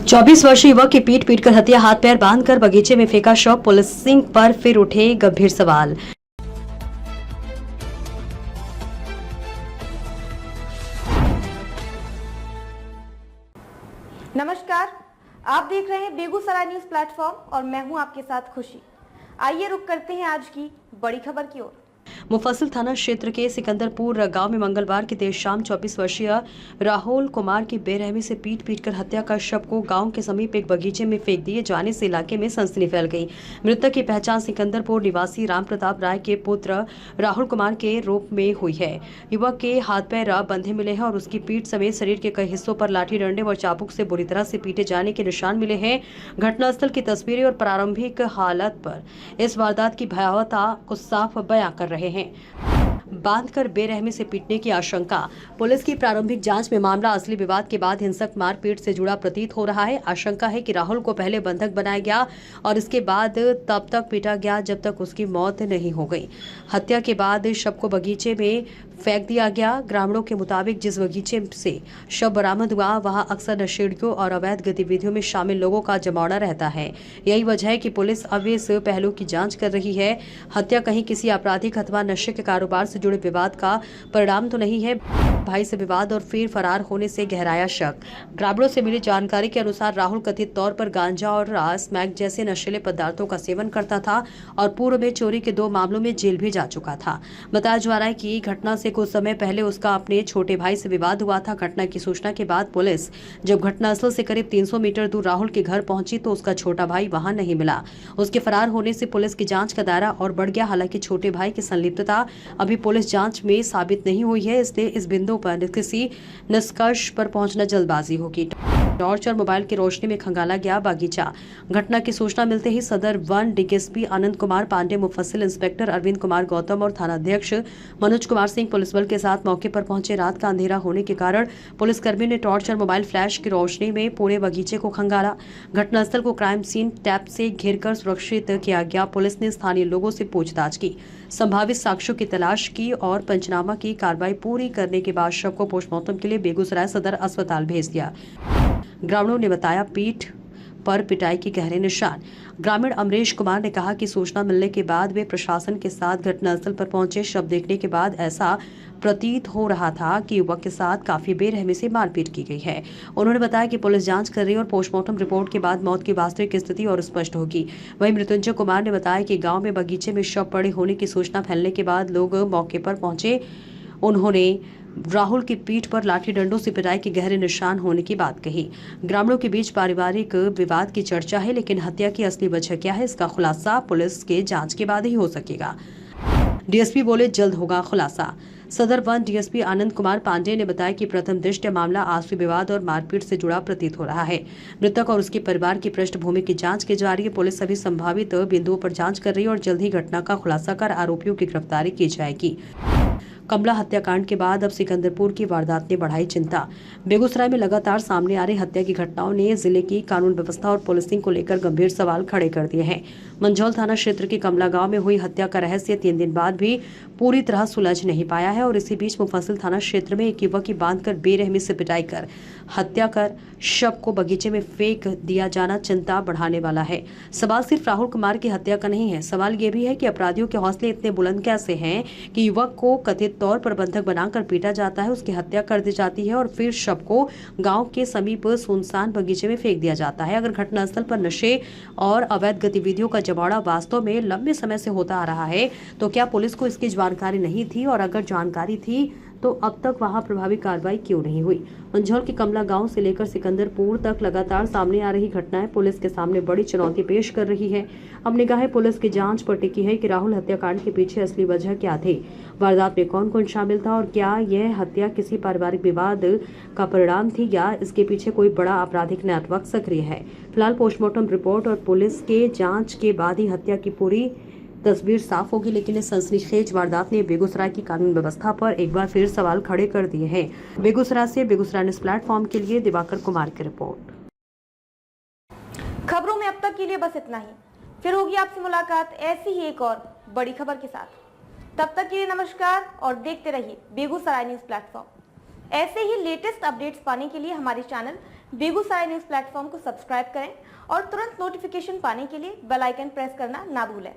24 वर्षीय युवक की पीट पीटकर हत्या, हाथ पैर बांधकर बगीचे में फेंका शव। पुलिसिंग पर फिर उठे गंभीर सवाल। नमस्कार, आप देख रहे हैं बेगूसराय न्यूज प्लेटफॉर्म और मैं हूं आपके साथ खुशी। आइए रुक करते हैं आज की बड़ी खबर की ओर। मुफस्सिल थाना क्षेत्र के सिकंदरपुर गांव में मंगलवार की देर शाम 24 वर्षीय राहुल कुमार की बेरहमी से पीट पीटकर हत्या कर शव को गांव के समीप एक बगीचे में फेंक दिए जाने से इलाके में सनसनी फैल गई। मृतक की पहचान सिकंदरपुर निवासी राम प्रताप राय के पुत्र राहुल कुमार के रूप में हुई है। युवक के हाथ पैर बंधे मिले हैं और उसकी पीठ समेत शरीर के कई हिस्सों पर लाठी डंडे और चाबुक से बुरी तरह से पीटे जाने के निशान मिले हैं। घटनास्थल की तस्वीरें और प्रारंभिक हालत पर इस वारदात की भयावहता को साफ बयां कर रहे हैं। बांधकर बेरहमी से पीटने की आशंका। पुलिस की प्रारंभिक जांच में मामला असली विवाद के बाद हिंसक मारपीट से जुड़ा प्रतीत हो रहा है। आशंका है कि राहुल को पहले बंधक बनाया गया और इसके बाद तब तक पीटा गया जब तक उसकी मौत नहीं हो गई। हत्या के बाद शव को बगीचे में फेंक दिया गया। ग्रामीणों के मुताबिक जिस बगीचे से शव बरामद हुआ वहां अक्सर नशेड़ियों और अवैध गतिविधियों में शामिल लोगों का जमावड़ा रहता है। यही वजह है कि पुलिस अब इस पहलू की जांच कर रही है। हत्या कहीं किसी आपराधिक अथवा नशे के कारोबार से जुड़े विवाद का परिणाम तो नहीं है। भाई से विवाद और फिर फरार होने से गहराया शक। ग्रामीणों से मिली जानकारी के अनुसार राहुल कथित तौर पर गांजा और स्मैक जैसे नशीले पदार्थों का सेवन करता था और पूर्व में चोरी के 2 मामलों में जेल भी जा चुका था। बताया जा रहा है कि घटना से कुछ समय पहले उसका अपने छोटे भाई से विवाद हुआ था। घटना की सूचना के बाद पुलिस जब घटनास्थल से करीब 300 मीटर दूर राहुल के घर पहुंची तो उसका छोटा भाई वहां नहीं मिला। उसके फरार होने से पुलिस की जांच का दायरा और बढ़ गया। हालांकि छोटे भाई की संलिप्तता अभी पुलिस जांच में साबित नहीं हुई है, इसलिए इस बिंदु पर किसी निष्कर्ष पर पहुंचना जल्दबाजी होगी। टॉर्च और मोबाइल की रोशनी में खंगाला गया बागीचा। घटना की सूचना मिलते ही सदर 1 डीएसपी आनंद कुमार पांडे, मुफस्सिल इंस्पेक्टर अरविंद कुमार गौतम और थानाध्यक्ष मनोज कुमार सिंह पुलिस बल के साथ मौके पर पहुंचे। रात का अंधेरा होने के कारण पुलिसकर्मी ने टॉर्च और मोबाइल फ्लैश की रोशनी में पूरे बगीचे को खंगाला। घटनास्थल को क्राइम सीन टैप से घेरकर सुरक्षित किया गया। पुलिस ने स्थानीय लोगों से पूछताछ की, संभावित साक्ष्यों की तलाश की और पंचनामा की कार्रवाई पूरी करने के बाद शव को पोस्टमार्टम के लिए बेगूसराय सदर अस्पताल भेज दिया। ग्रामीणों ने बताया पीठ पर पिटाई के गहरे निशान। ग्रामीण अमरीश कुमार ने कहा कि सूचना मिलने के बाद वे प्रशासन के साथ घटनास्थल पर पहुंचे। शव देखने के बाद ऐसा प्रतीत हो रहा था कि युवक के साथ काफी बेरहमी से मारपीट की गई है। उन्होंने बताया कि पुलिस जांच कर रही है और पोस्टमार्टम रिपोर्ट के बाद मौत की वास्तविक स्थिति और स्पष्ट होगी। वहीं मृत्युंजय कुमार ने बताया कि गांव में बगीचे में शव पड़े होने की सूचना फैलने के बाद लोग मौके पर पहुंचे। उन्होंने राहुल की पीठ पर लाठी डंडों से पिटाई के गहरे निशान होने की बात कही। ग्रामीणों के बीच पारिवारिक विवाद की चर्चा है, लेकिन हत्या की असली वजह क्या है इसका खुलासा पुलिस के जांच के बाद ही हो सकेगा। डीएसपी बोले जल्द होगा खुलासा। सदर 1 डीएसपी आनंद कुमार पांडे ने बताया कि प्रथम दृष्टया मामला आपसी विवाद और मारपीट से जुड़ा प्रतीत हो रहा है। मृतक और उसके परिवार की पृष्ठभूमि की जांच की जा रही है। पुलिस सभी संभावित बिंदुओं पर जांच कर रही है और जल्द ही घटना का खुलासा कर आरोपियों की गिरफ्तारी की जाएगी। कमला हत्याकांड के बाद अब सिकंदरपुर की वारदात ने बढ़ाई चिंता। बेगूसराय में लगातार सामने आ रही हत्या की घटनाओं ने जिले की कानून व्यवस्था और पुलिसिंग को लेकर गंभीर सवाल खड़े कर दिए हैं। मंझौल थाना क्षेत्र के कमला गांव में हुई हत्या का रहस्य 3 दिन बाद भी पूरी तरह सुलझ नहीं पाया है और इसी बीच मुफस्सिल थाना क्षेत्र में एक युवक की बांधकर बेरहमी से पिटाई कर हत्या कर शव को बगीचे में फेंक दिया जाना चिंता बढ़ाने वाला है। सवाल सिर्फ राहुल कुमार की हत्या का नहीं है, सवाल ये भी है कि अपराधियों के हौसले इतने बुलंद कैसे हैं कि युवक को कथित तौर पर बंधक बनाकर पीटा जाता है, उसकी हत्या कर दी जाती है और फिर शव को गांव के समीप सुनसान बगीचे में फेंक दिया जाता है। अगर घटनास्थल पर नशे और अवैध गतिविधियों का जमावड़ा वास्तव में लंबे समय से होता आ रहा है तो क्या पुलिस को इसकी जानकारी नहीं थी, और अगर जानकारी थी तो अब तक वहां प्रभावी कार्रवाई क्यों नहीं हुई। मंझौल के कमला गांव से लेकर सिकंदरपुर तक लगातार सामने आ रही घटनाएं पुलिस के सामने बड़ी चुनौती पेश कर रही है। अब निगाहें पुलिस की जांच पर टिकी है कि राहुल हत्याकांड के पीछे असली वजह क्या थी, वारदात में कौन कौन शामिल था और क्या यह हत्या किसी पारिवारिक विवाद का परिणाम थी या इसके पीछे कोई बड़ा आपराधिक नेटवर्क सक्रिय है। फिलहाल पोस्टमार्टम रिपोर्ट और पुलिस के जांच के बाद ही हत्या की पूरी तस्वीर साफ होगी, लेकिन इस सनसनीखेज वारदात ने बेगूसराय की कानून व्यवस्था पर एक बार फिर सवाल खड़े कर दिए हैं। बेगूसराय से बेगूसराय न्यूज प्लेटफॉर्म के लिए दिवाकर कुमार की रिपोर्ट। खबरों में अब तक के लिए बस इतना ही। फिर होगी आपसे मुलाकात ऐसी ही एक और बड़ी खबर के साथ। तब तक के लिए नमस्कार और देखते रहिए बेगूसराय न्यूज प्लेटफॉर्म। ऐसे ही लेटेस्ट अपडेट्स पाने के लिए हमारे चैनल बेगूसराय न्यूज प्लेटफॉर्म को सब्सक्राइब करें और तुरंत नोटिफिकेशन पाने के लिए बेल आइकन प्रेस करना ना भूलें।